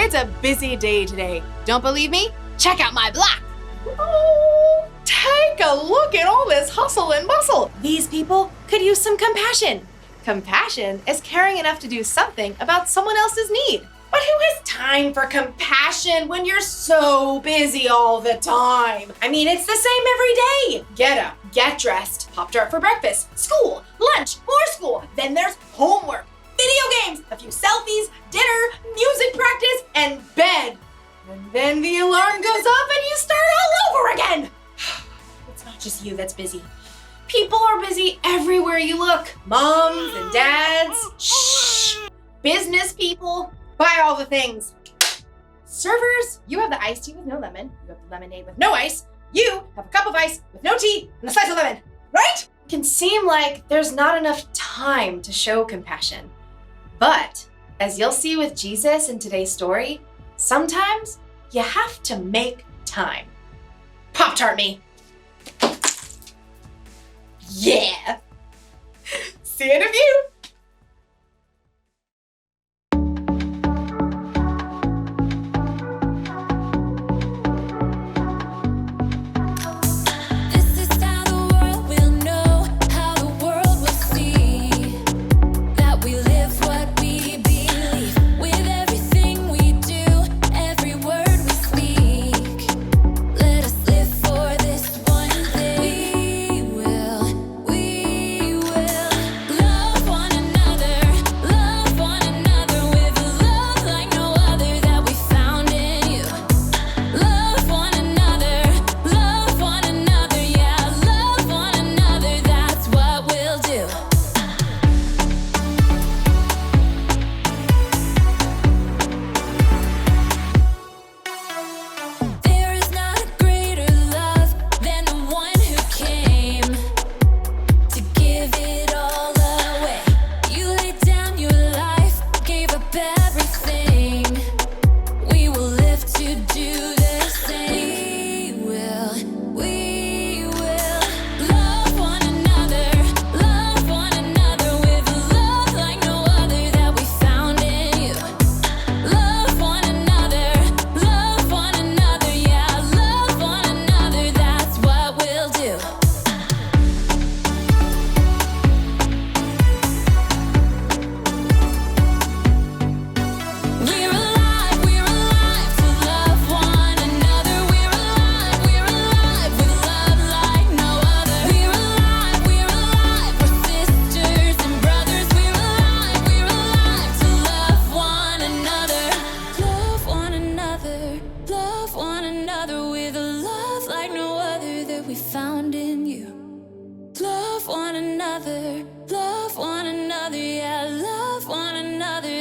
It's a busy day today. Don't believe me? Check out my block. Oh, take a look at all this hustle and bustle. These people could use some compassion. Compassion is caring enough to do something about someone else's need. But who has time for compassion when you're so busy all the time? I mean, it's the same every day. Get up, get dressed, Pop-Tart for breakfast, school, lunch, more school. Then there's homework, video games, a few selfies, dinner, music practice, and bed. And then the alarm goes off and you start all over again. It's not just you that's busy. People are busy everywhere you look. Moms and dads, shh, business people. Buy all the things. Servers, you have the iced tea with no lemon. You have the lemonade with no ice. You have a cup of ice with no tea and a slice of lemon, right? It can seem like there's not enough time to show compassion. But as you'll see with Jesus in today's story, sometimes you have to make time. Pop-Tart me. Yeah. See it of you.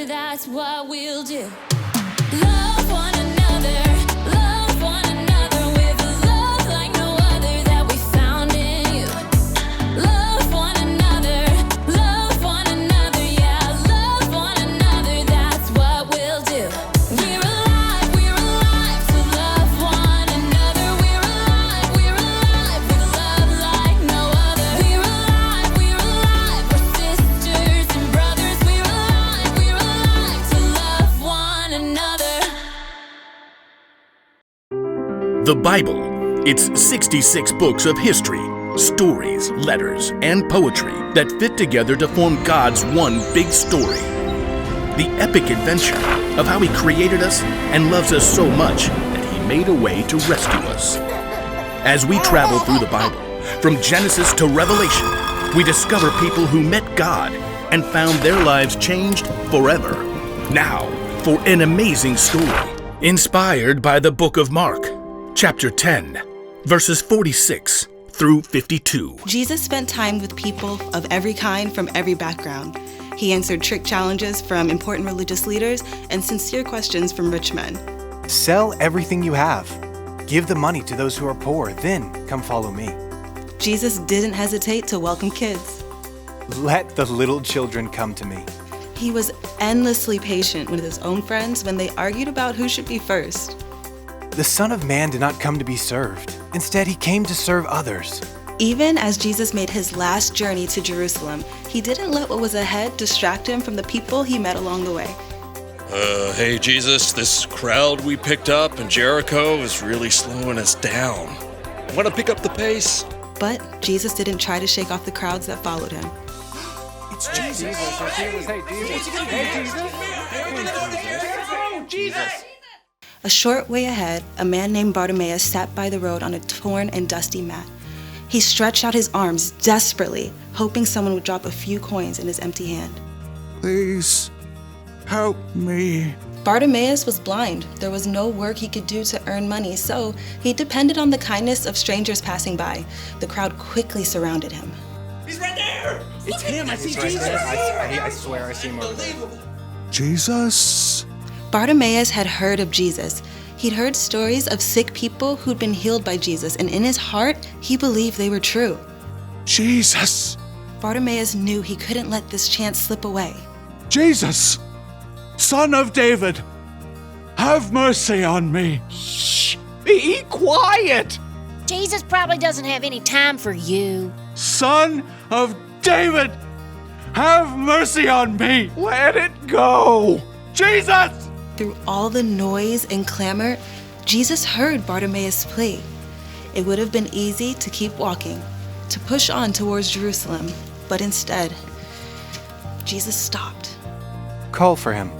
That's what we'll do. Love one another, love one another with a love like no other that we found in you. Love one another, yeah, love one another, that's what we'll do. We're alive to love one another. We're alive with love like no other. We're alive, we're sisters and brothers. We're alive to love one another. The Bible. It's 66 books of history, stories, letters, and poetry that fit together to form God's one big story. The epic adventure of how He created us and loves us so much that He made a way to rescue us. As we travel through the Bible, from Genesis to Revelation, we discover people who met God and found their lives changed forever. Now, for an amazing story, inspired by the book of Mark, chapter 10, verses 46 through 52. Jesus spent time with people of every kind from every background. He answered trick challenges from important religious leaders and sincere questions from rich men. Sell everything you have. Give the money to those who are poor, then come follow me. Jesus didn't hesitate to welcome kids. Let the little children come to me. He was endlessly patient with his own friends when they argued about who should be first. The Son of Man did not come to be served. Instead, He came to serve others. Even as Jesus made his last journey to Jerusalem, he didn't let what was ahead distract him from the people he met along the way. Hey Jesus, this crowd we picked up in Jericho is really slowing us down. Want to pick up the pace? But Jesus didn't try to shake off the crowds that followed him. It's Jesus. Hey, Jesus. A short way ahead, a man named Bartimaeus sat by the road on a torn and dusty mat. He stretched out his arms desperately, hoping someone would drop a few coins in his empty hand. Please, help me. Bartimaeus was blind. There was no work he could do to earn money, so he depended on the kindness of strangers passing by. The crowd quickly surrounded him. He's right there! It's him. I see Jesus. I swear I see him over there. Jesus? Bartimaeus had heard of Jesus. He'd heard stories of sick people who'd been healed by Jesus, and in his heart, he believed they were true. Jesus! Bartimaeus knew he couldn't let this chance slip away. Jesus! Son of David! Have mercy on me! Shh! Be quiet! Jesus probably doesn't have any time for you. Son of David! Have mercy on me! Let it go! Jesus! Through all the noise and clamor, Jesus heard Bartimaeus' plea. It would have been easy to keep walking, to push on towards Jerusalem, but instead, Jesus stopped. Call for him.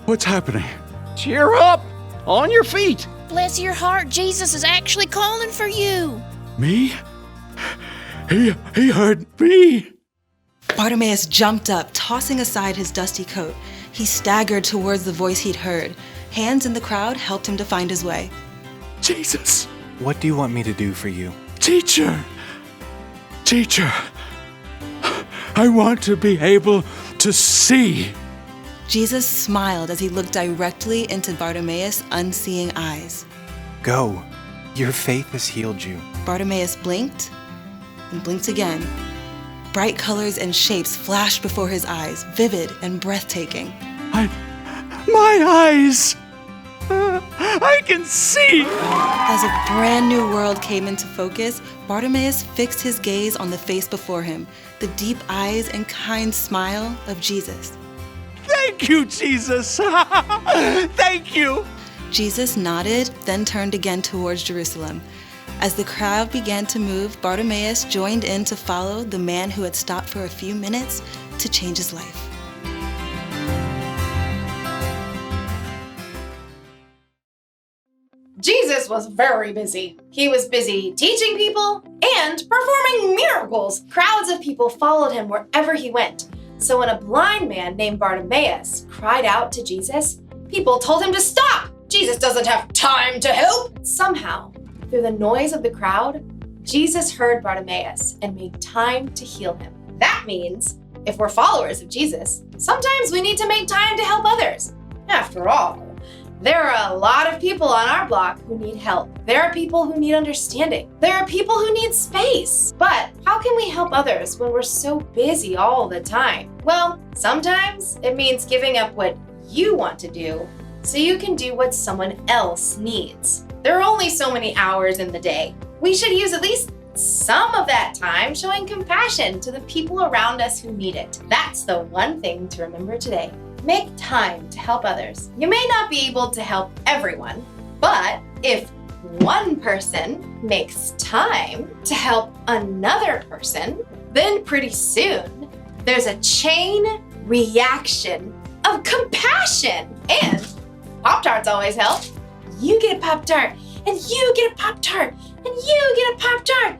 What's happening? Cheer up! On your feet! Bless your heart, Jesus is actually calling for you. Me? He heard me! Bartimaeus jumped up, tossing aside his dusty coat. He staggered towards the voice he'd heard. Hands in the crowd helped him to find his way. Jesus! What do you want me to do for you? Teacher! I want to be able to see. Jesus smiled as he looked directly into Bartimaeus' unseeing eyes. Go. Your faith has healed you. Bartimaeus blinked and blinked again. Bright colors and shapes flashed before his eyes, vivid and breathtaking. My eyes! I can see! As a brand new world came into focus, Bartimaeus fixed his gaze on the face before him, the deep eyes and kind smile of Jesus. Thank you, Jesus! Thank you! Jesus nodded, then turned again towards Jerusalem. As the crowd began to move, Bartimaeus joined in to follow the man who had stopped for a few minutes to change his life. Jesus was very busy. He was busy teaching people and performing miracles. Crowds of people followed him wherever he went. So when a blind man named Bartimaeus cried out to Jesus, people told him to stop. Jesus doesn't have time to help. Somehow, through the noise of the crowd, Jesus heard Bartimaeus and made time to heal him. That means, if we're followers of Jesus, sometimes we need to make time to help others. After all, there are a lot of people on our block who need help. There are people who need understanding. There are people who need space. But how can we help others when we're so busy all the time? Well, sometimes it means giving up what you want to do so you can do what someone else needs. There are only so many hours in the day. We should use at least some of that time showing compassion to the people around us who need it. That's the one thing to remember today. Make time to help others. You may not be able to help everyone, but if one person makes time to help another person, then pretty soon there's a chain reaction of compassion. And Pop-Tarts always help. You get a Pop-Tart, and you get a Pop-Tart, and you get a Pop-Tart,